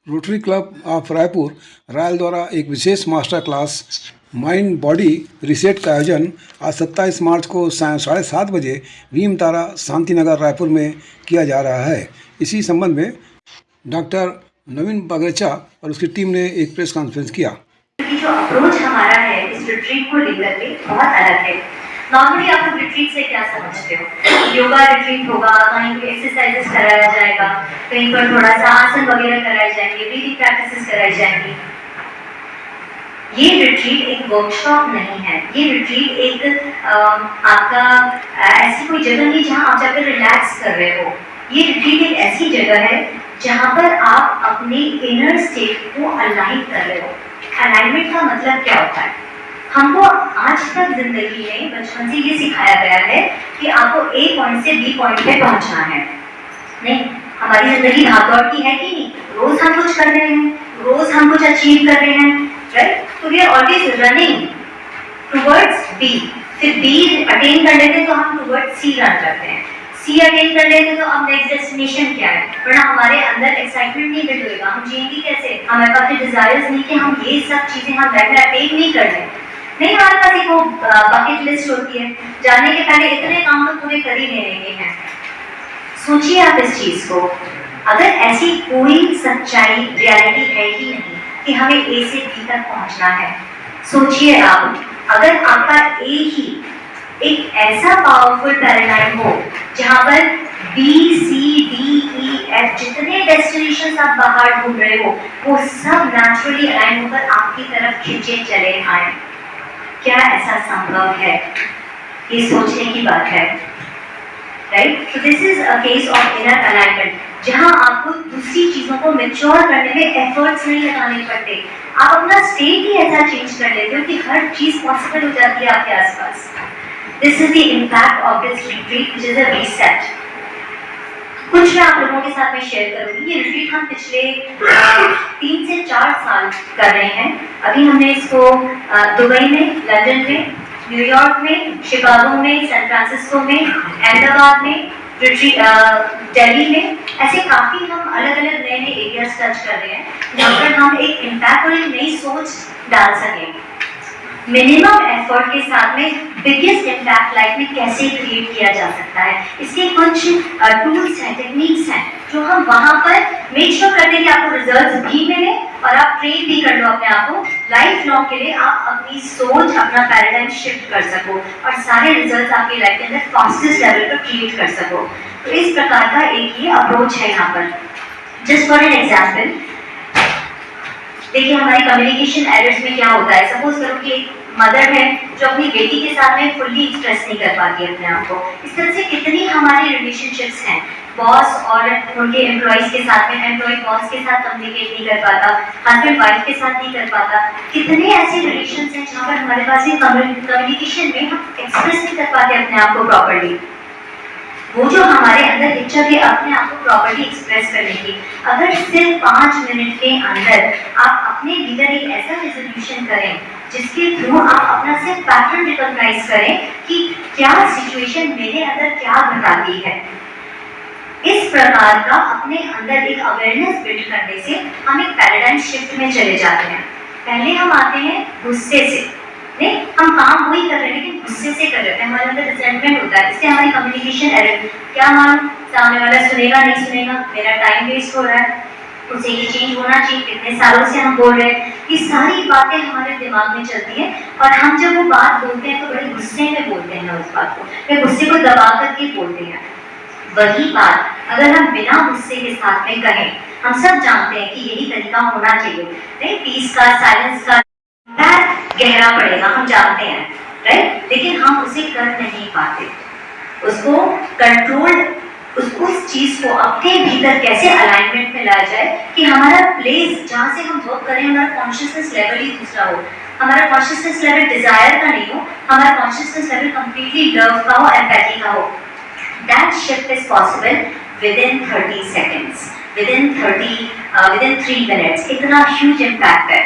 Rotary Club of Raipur Royal द्वारा एक विशेष master class mind body reset का आयोजन आज 27 मार्च को 7:30 बजे भीम तारा शांति नगर रायपुर में किया जा रहा है। इसी संबंध में डॉक्टर नवीन बगरेचा और उसकी टीम ने एक प्रेस कॉन्फ्रेंस किया। जो अप्रोच हमारा है इस रिट्रीट को लेकर के बहुत अलग है। नॉर्मली आप लोग रिट्रीट से क्या समझते हो? योगा रिट्रीट होगा, कहीं पे एक्सरसाइजेस कराया जाएगा, कहीं पर थोड़ा सा आसन वगैरह कराए जाएंगे, ब्रीदिंग प्रैक्टिसेस कराई जाएंगी। ये रिट्रीट एक वर्कशॉप नहीं है। ये रिट्रीट एक आपका ऐसी कोई जगह नहीं जहां आप जाकर रिलैक्स कर रहे हो। ये रिट्रीट एक ऐसी जगह है जहां पर आप अपने इनर स्टेट को अलाइन कर रहे हो। अलाइनमेंट का मतलब क्या होता है? हमको आज तक जिंदगी में बचपन से ये सिखाया गया है कि आपको ए पॉइंट से बी पॉइंट पे पहुंचना है। नहीं, हमारी जिंदगी भागदौड़ की है कि नहीं? रोज हम कुछ कर रहे हैं, रोज हम कुछ अचीव कर रहे हैं, राइट? तो we are always running towards B. फिर बी अटेन कर लेते हैं तो हम टुवर्ड्स सी रन करते हैं। सी अटेन कर लेते तो अब नेक्स्ट डेस्टिनेशन क्या है? वरना हमारे अंदर एक्साइटमेंट नहीं बिल्ड होगा। हम जिएंगे कैसे? हमारे पास डिजायर्स नहीं कि हम ये सब चीजें हम लाइफ में अटेन नहीं कर रहे। नहीं, हमारे पास एक वो बकेट लिस्ट होती है, जाने के पहले इतने काम तो पूरे कर ही लेने हैं। सोचिए आप इस चीज को, अगर ऐसी कोई सच्चाई रियलिटी है ही नहीं कि हमें ए से बी तक पहुंचना है। सोचिए आप, अगर आपका ए ही एक ऐसा पावरफुल पैराडाइम हो जहां पर B C D E F जितने डेस्टिनेशन आप बाहर ढूंढ रहे हो वो सब नेचुरली अलाइन होकर आपकी तरफ खींचे चले आए। क्या ऐसा संभव है? ये सोचने की बात है, राइट? तो this is a case of inner alignment, जहां आपको दूसरी चीजों को मैच्योर करने में एफर्ट्स नहीं लगाने पड़ते। आप अपना स्टेट ही ऐसा चेंज कर लेते हो कि हर चीज पॉसिबल हो जाती है आपके आसपास। This is the impact of this retreat which is a reset. कुछ मैं आप लोगों के साथ में शेयर करूंगी। ये रिट्रीट हम पिछले 3 से 4 साल कर रहे हैं। अभी हमने इसको दुबई में, लंदन में, न्यूयॉर्क में, शिकागो में, सैन फ्रांसिस्को में, अहमदाबाद में, दिल्ली में, ऐसे काफी हम अलग अलग नए नए एरियाज टच कर रहे हैं जहाँ पर हम एक इम्पैक्ट और एक नई सोच डाल सकें। मिनिमम एफर्ट के साथ में बिगेस्ट इम्पैक्ट लाइफ में कैसे क्रिएट किया जा सकता है, इसके कुछ टूल्स हैं, टेक्निक्स हैं जो हम वहां पर मेक श्योर करते हैं कि आपको रिजल्ट्स भी मिले और आप ट्रेन भी कर लो अपने आप को लाइफ लॉन्ग के लिए। आप अपनी सोच, अपना पैराडाइम शिफ्ट कर सको और सारे रिजल्ट्स आपकी लाइफ के अंदर फास्टेस्ट लेवल पर क्रिएट कर सको। तो इस प्रकार का एक ये अप्रोच है यहाँ पर। जस्ट फॉर एन एग्जाम्पल, देखिए हमारी कम्युनिकेशन एरर्स में क्या होता है। सपोज करो कि एक मदर है जो अपनी बेटी के साथ में फुल्ली एक्सप्रेस नहीं कर पाती है अपने आप को। इस तरह से कितनी हमारी रिलेशनशिप्स हैं, बॉस और उनके एम्प्लॉइज के साथ में, एम्प्लॉय बॉस के साथ कम्युनिकेट नहीं कर पाता, हस्बैंड वाइफ के साथ नहीं कर पाता। कितने ऐसे रिलेशंस हैं जहाँ पर हमारे पास ये कम्युनिकेशन में हम एक्सप्रेस नहीं कर पाते अपने आप को प्रॉपर्ली। वो जो हमारे अंदर इच्छा थी अपने आप को प्रॉपर्ली एक्सप्रेस करने की, अगर सिर्फ 5 मिनट के अंदर आप अपने भीतर एक ऐसा रेजोल्यूशन करें जिसके थ्रू आप अपना सिर्फ पैटर्न रिकॉग्नाइज करें कि क्या सिचुएशन मेरे अंदर क्या बताती है। इस प्रकार का अपने अंदर एक अवेयरनेस बिल्ड करने से हम एक पैराडाइम शिफ्ट में चले जाते हैं। पहले हम आते हैं गुस्से से, नहीं, हम काम वही कर रहे हैं लेकिन गुस्से से कर रहे हैं, हमारे अंदर रिजेंटमेंट होता है। इससे हमारी कम्युनिकेशन एरर, क्या मालूम सामने वाला सुनेगा नहीं सुनेगा, मेरा टाइम वेस्ट हो रहा है, उसे ये चेंज होना चाहिए, कितने सालों से हम बोल रहे हैं। ये सारी बातें हमारे दिमाग में चलती हैं और हम जब वो बात बोलते हैं तो बड़े गुस्से में बोलते हैं उस बात को, फिर गुस्से को दबा करके बोलते हैं। वही बात अगर हम बिना गुस्से के साथ में कहें, हम सब जानते हैं कि यही तरीका होना चाहिए, नहीं, पीस का, साइलेंस का गहरा पड़ेगा, हम जानते हैं, राइट? लेकिन हम उसे कर नहीं पाते। उसको कंट्रोल, उस चीज को अपने भीतर कैसे अलाइनमेंट में लाया जाए कि हमारा प्लेस जहाँ से हम वर्क करें, हमारा कॉन्शियसनेस लेवल ही दूसरा हो। हमारा कॉन्शियसनेस लेवल डिजायर का नहीं हो, हमारा कॉन्शियसनेस लेवल कंप्लीटली लव का हो, एम्पैथी का हो। That shift is possible within 30 seconds, within 3 minutes. इतना ह्यूज इम्पैक्ट है।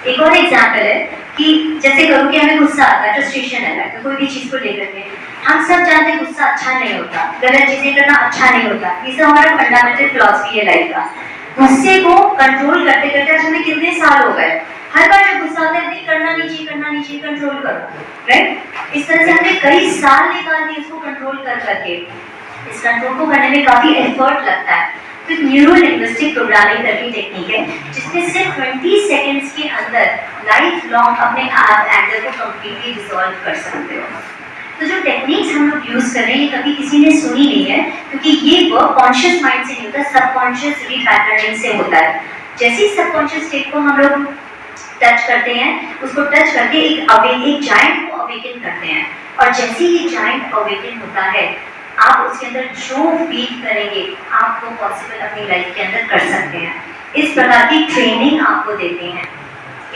एक और एग्जाम्पल है कि जैसे करो कि हमें गुस्सा आता है, फ्रस्ट्रेशन आता है, तो कोई भी चीज को लेकर के हम सब जानते हैं गुस्सा अच्छा नहीं होता, गलत चीजें करना अच्छा नहीं होता। ये सब हमारा फंडामेंटल फिलॉसफी है लाइफ का। गुस्से को कंट्रोल करते करते आज हमें कितने साल हो गए, हर बार जब गुस्सा आता है नहीं करना नहीं चाहिए कंट्रोल करो, राइट। इस तरह से हमने कई साल निकाल दिए इसको कंट्रोल कर करके। इस कंट्रोल को करने में काफी एफर्ट लगता है। तो न्यूरो लिंग्विस्टिक प्रोग्रामिंग करके टेक्निक है जिसमें सिर्फ 20 सेकंड्स के अंदर लाइफ लॉन्ग अपने आप एंगर को कंप्लीटली डिसॉल्व कर सकते हो। तो जो टेक्निक्स हम लोग यूज कर रहे हैं ये कभी किसी ने सुनी नहीं है, क्योंकि ये वर्क कॉन्शियस माइंड से नहीं होता, सबकॉन्शियस रीपैटर्निंग से होता है। जैसे ही सबकॉन्शियस स्टेट को हम लोग टच करते हैं, उसको टच करके एक जायंट को अवेकन करते हैं, और जैसे ही जायंट अवेकन होता है आप उसके अंदर जो फील करेंगे आप वो पॉसिबल अपनी लाइफ के अंदर कर सकते हैं। इस प्रकार की ट्रेनिंग आपको देते हैं।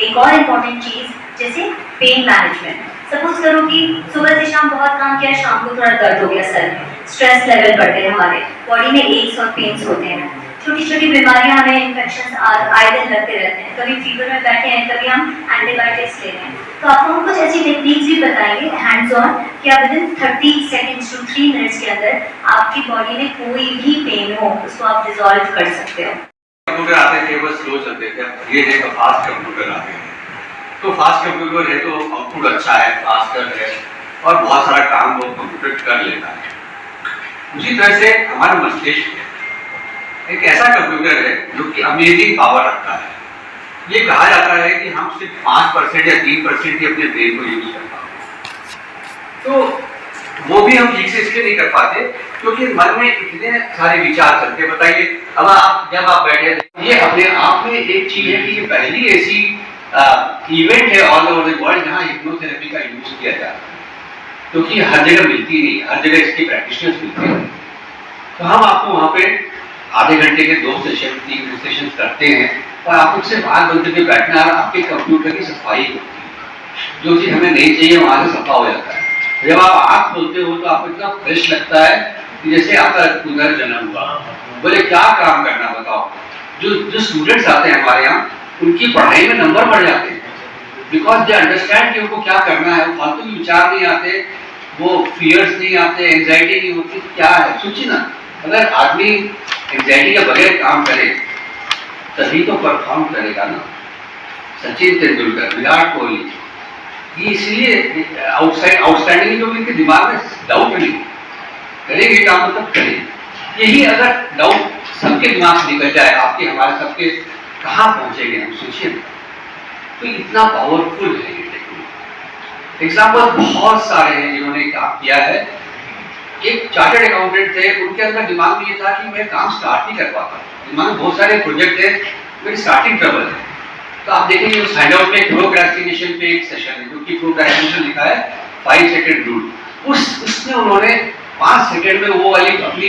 एक और इम्पॉर्टेंट चीज जैसे पेन मैनेजमेंट। सपोज करो कि सुबह से शाम बहुत काम किया, शाम को थोड़ा दर्द हो गया सर में, स्ट्रेस लेवल बढ़ते हैं, हमारे बॉडी में एक्स और पेन्स होते हैं, छोटी छोटी बीमारियां हमें इन्फेक्शन आए दिन लगते रहते हैं, कभी फीवर में बैठे हैं, कभी हम एंटीबायोटिक्स ले रहे हैं। तो आपको हम कुछ ऐसी टेक्निक्स भी बताएंगे हैंड्स ऑन कि आप विदिन 30 सेकंड्स टू 3 मिनट्स के अंदर आपकी बॉडी में कोई भी पेन हो उसको आप डिसॉल्व कर सकते हो। कंप्यूटर आते थे वो स्लो चलते थे, ये है तो फास्ट कंप्यूटर आते हैं। तो फास्ट कंप्यूटर है तो आउटपुट अच्छा है, फास्टर है और बहुत सारा काम वो कंप्यूटर कर लेता है। उसी तरह से हमारा मस्तिष्क एक ऐसा कंप्यूटर है जो कि अमेजिंग पावर रखता है। ये कहा जाता है कि हम सिर्फ 5% या 3% ही अपने ब्रेन को यूज कर पाते, तो वो भी हम ठीक से इसलिए नहीं कर पाते क्योंकि मन में इतने सारे विचार चलते। बताइए अब आप जब आप बैठे, ये अपने आप में एक चीज है कि ये पहली ऐसी इवेंट है ऑल ओवर द वर्ल्ड जहाँ हिप्नोथेरेपी का यूज किया जाता है, क्योंकि हर जगह मिलती नहीं, हर जगह इसके प्रैक्टिशनर्स मिलते हैं। तो हम आपको वहाँ पे आधे घंटे के 2 सेशन 3 सेशन करते हैं और आप उससे बात बनते हुए बैठना और आपके कंप्यूटर की सफाई होती है। जो चीज़ हमें नहीं चाहिए वहाँ से सफा हो जाता है। जब आप आँख खोलते हो तो आपको इतना फ्रेश लगता है कि जैसे आपका पुनर्जन्म हुआ। बोले क्या काम करना बताओ। जो स्टूडेंट्स आते हैं हमारे यहाँ उनकी पढ़ाई में नंबर बढ़ जाते हैं, बिकॉज दे अंडरस्टैंड कि उनको क्या करना है। फालतू के विचार नहीं आते, वो फियर्स नहीं आते, एंजाइटी नहीं होती। क्या है सोचिए ना, अगर आदमी एंजाइटी के बगैर काम करे तभी तो परफॉर्म करेगा ना। सचिन तेंदुलकर, विराट कोहली, ये इसलिए आउटस्टैंडिंग जो इनके दिमाग में डाउट नहीं करेंगे काम मतलब करेंगे। यही अगर डाउट सबके दिमाग से निकल जाए, आपके हमारे सबके, कहाँ पहुंचेंगे हम सोचिए। तो इतना पावरफुल है ये टेक्निक। एग्जाम्पल बहुत सारे हैं जिन्होंने काम किया है। एक चार्टर्ड अकाउंटेंट थे, उनके अंदर दिमाग में ये था कि मैं काम स्टार्ट नहीं कर पाता, दिमाग में बहुत सारे प्रोजेक्ट है, मेरी स्टार्टिंग ट्रबल है। तो आप देखेंगे उस हैंडआउट में प्रोक्रेस्टिनेशन पे एक सेशन है, क्योंकि प्रोक्रेस्टिनेशन लिखा है 5 सेकंड रूल। उसमें उन्होंने 5 सेकंड में वो वाली अपनी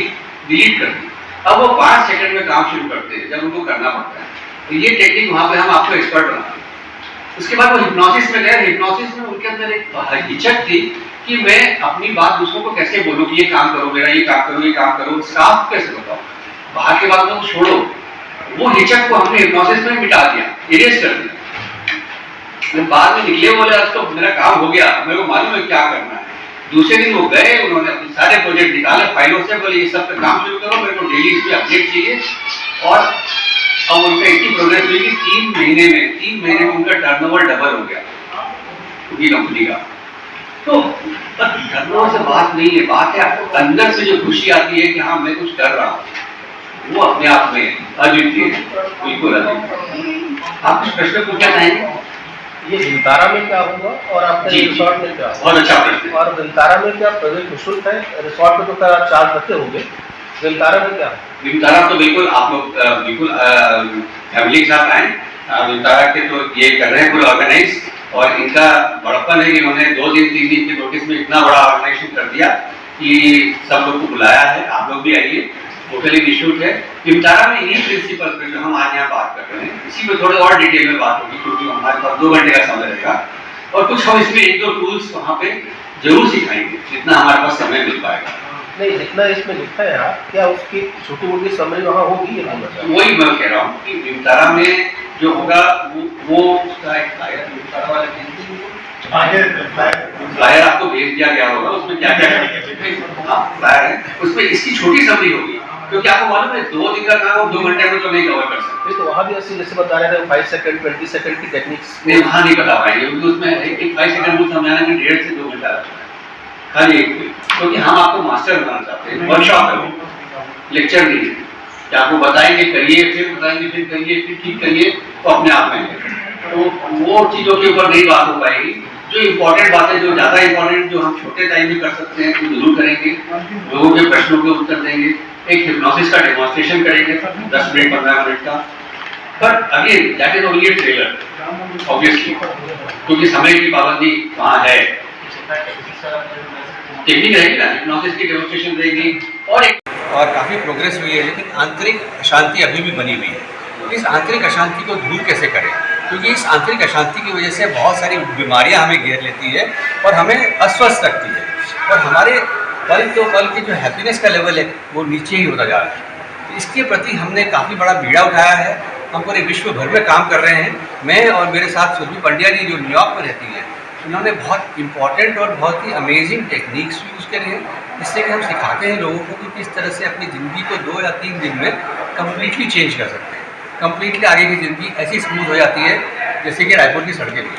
डिलीट कर दी। अब वो 5 सेकंड में काम शुरू करते हैं जब उनको करना पड़ता है। तो ये टेक्निक वहाँ पे हम आपको एक्सपर्ट बनाते हैं। उसके बाद वो हिप्नोसिस में गए। हिप्नोसिस में उनके अंदर एक हिचक थी कि मैं अपनी बात दूसरों को कैसे बोलूं कि ये काम करो मेरा, ये काम करो, ये काम करो, स्टाफ कैसे बताओ, बाहर के बात को छोड़ो। वो हिचक को हमने हिप्नोसिस में मिटा दिया, इरेज कर दिया। बाद में निकले बोले अब तो मेरा काम हो गया, मेरे को मालूम है क्या करना है। दूसरे दिन वो गए, उन्होंने अपने सारे प्रोजेक्ट निकाले फाइलों से, बोले ये सब पे काम शुरू करो, मेरे को डेली इसमें अपडेट चाहिए। और अब उनका इतनी प्रोग्रेस हुई कि 3 महीने में उनका टर्नओवर डबल हो गया पूरी कंपनी का। तो टर्नओवर से बात नहीं है, बात है आपको अंदर से जो खुशी आती है कि हाँ मैं कुछ कर रहा हूँ, वो अपने आप में अद्वितीय है, बिल्कुल अद्वितीय। आप कुछ प्रश्न पूछना चाहेंगे? ये विमतारा में क्या होगा और आपके रिसोर्ट में क्या? बहुत अच्छा प्रश्न है। और विमतारा में क्या प्रवेश निःशुल्क है? रिसोर्ट में तो क्या आप चार्ज रखते होंगे, विमतारा में क्या? विमतारा तो बिल्कुल आप लोग बिल्कुल फैमिली के साथ आए। विमतारा के तो ये कर रहे हैं पूरे ऑर्गेनाइज, और इनका बड़प्पन है कि उन्होंने 2 दिन 3 दिन की नोटिस में इतना बड़ा ऑर्गेनाइजेशन कर दिया कि सब लोग को बुलाया है। आप लोग भी आइए, टोटली निःशुल्क है। विमतारा में इन्हीं प्रिंसिपल पे जो हम आज यहाँ बात कर रहे हैं, इसी में थोड़े और डिटेल में बात होगी, क्योंकि हमारे पास 2 घंटे का समय रहेगा। और कुछ हम इसमें 1-2 टूल्स वहाँ पे जरूर सिखाएंगे, जितना हमारे पास समय मिल पाएगा। नहीं, जितना इसमें लिखा है आप, क्या उसकी छोटी मोटी समरी वहाँ होगी? वही मैं कह रहा हूँ कि विमतारा में जो होगा वो उसका एक विमतारा वाले फ्लायर आपको भेज दिया गया होगा, उसमें क्या क्या फ्लायर है, उसमें इसकी छोटी समरी होगी क्योंकि आपको मालूम है 2 दिन का काम आप 2 घंटे में तो नहीं कवर कर सकते। नहीं तो वहाँ भी ऐसे जैसे बता रहे थे 5 सेकंड 20 सेकंड की टेक्निक्स नहीं वहाँ नहीं बता पाएंगे क्योंकि उसमें एक 5 सेकंड को समझाने में 1.5 से 2 घंटा लगता है खाली एक दिन। क्योंकि हम आपको मास्टर बनाना चाहते हैं, वर्कशॉप है, लेक्चर नहीं है कि आपको बताएंगे करिए फिर बताएंगे फिर करिए फिर ठीक करिए तो अपने आप में है। तो वो चीज़ों के ऊपर नहीं बात हो पाएगी। जो इम्पोर्टेंट बातें जो ज़्यादा इम्पोर्टेंट जो हम छोटे टाइम में कर सकते हैं वो जरूर करेंगे। लोगों के प्रश्नों के उत्तर देंगे, एक हिप्नोसिस का डेमोन्स्ट्रेशन करेंगे 10 मिनट 15 मिनट का। But again that is only trailer obviously, क्योंकि समय की पाबंदी वहाँ है। टेक्निक रहेगी ना, हिप्नोसिस की डेमोन्स्ट्रेशन रहेगी और काफ़ी प्रोग्रेस हुई है, लेकिन आंतरिक अशांति अभी भी बनी हुई है। इस आंतरिक अशांति को दूर कैसे करें, क्योंकि इस आंतरिक अशांति की वजह से बहुत सारी बीमारियां हमें घेर लेती है और हमें अस्वस्थ रखती है और हमारे पल तो पल की जो हैप्पीनेस का लेवल है वो नीचे ही होता जा रहा है। तो इसके प्रति हमने काफ़ी बड़ा बीड़ा उठाया है। हम पूरे विश्व भर में काम कर रहे हैं। मैं और मेरे साथ सुरभि पंड्या जी जो न्यूयॉर्क में रहती हैं, उन्होंने बहुत इंपॉर्टेंट और बहुत ही अमेजिंग टेक्निक्स यूज़ करे हैं, जिससे कि हम सिखाते हैं लोगों को कि किस तरह से अपनी ज़िंदगी को 2 या 3 दिन में कम्प्लीटली चेंज कर सकते हैं। कम्प्लीटली आगे की ज़िंदगी ऐसी स्मूथ हो जाती है जैसे कि रायपुर की सड़कें भी।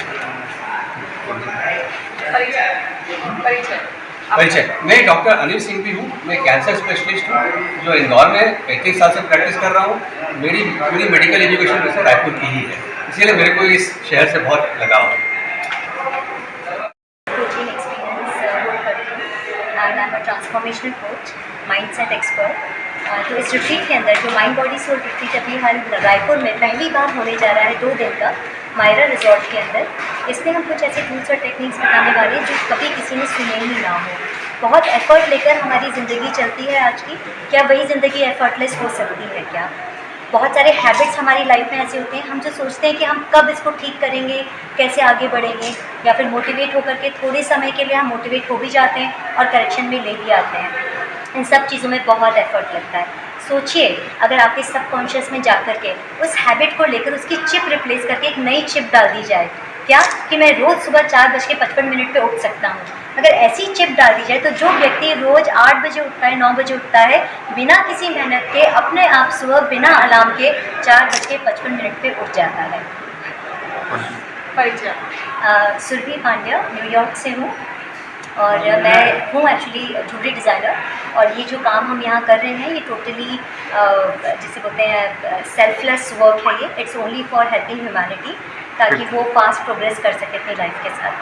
परिचय, मैं डॉक्टर अनिल सिंह भी हूँ। मैं कैंसर स्पेशलिस्ट हूँ जो इंदौर में 35 साल से प्रैक्टिस कर रहा हूँ। मेरी पूरी मेडिकल एजुकेशन वैसे रायपुर की ही है, इसीलिए मेरे को इस शहर से बहुत लगाव है। coaching experience and I'm a transformational coach, mindset expert. तो इस रिट्रीट के अंदर जो माइंड बॉडी सोल रिट्रीट अभी हाल रायपुर में पहली बार होने जा रहा है 2 दिन का मायरा रिजॉर्ट के अंदर, इसमें हम कुछ ऐसे टूल्स और टेक्निक्स बताने वाले हैं जो कभी किसी ने सुने ही ना हो। बहुत एफर्ट लेकर हमारी ज़िंदगी चलती है आज की, क्या वही ज़िंदगी एफर्टलेस हो सकती है क्या? बहुत सारे हैबिट्स हमारी लाइफ में ऐसे होते हैं, हम जो सोचते हैं कि हम कब इसको ठीक करेंगे, कैसे आगे बढ़ेंगे, या फिर मोटिवेट होकर के थोड़े समय के लिए हम मोटिवेट हो भी जाते हैं और करेक्शन में ले भी आते हैं। इन सब चीज़ों में बहुत एफर्ट लगता है। सोचिए अगर आपके सबकॉन्शियस में जाकर के उस हैबिट को लेकर उसकी चिप रिप्लेस करके एक नई चिप डाल दी जाए, क्या कि मैं रोज़ सुबह 4:55 पे उठ सकता हूँ। अगर ऐसी चिप डाल दी जाए तो जो व्यक्ति रोज़ 8 बजे उठता है, 9 बजे उठता है, बिना किसी मेहनत के अपने आप सुबह बिना अलार्म के 4:55 पे उठ जाता है। परिचय, सुरभि पांड्या न्यूयॉर्क से हूँ और मैं हूँ एक्चुअली ज्वेलरी डिज़ाइनर। और ये जो काम हम यहाँ कर रहे हैं ये टोटली जिसे बोलते हैं सेल्फलेस वर्क है। ये it's only for helping humanity, ताकि वो फास्ट प्रोग्रेस कर सके अपनी लाइफ के साथ।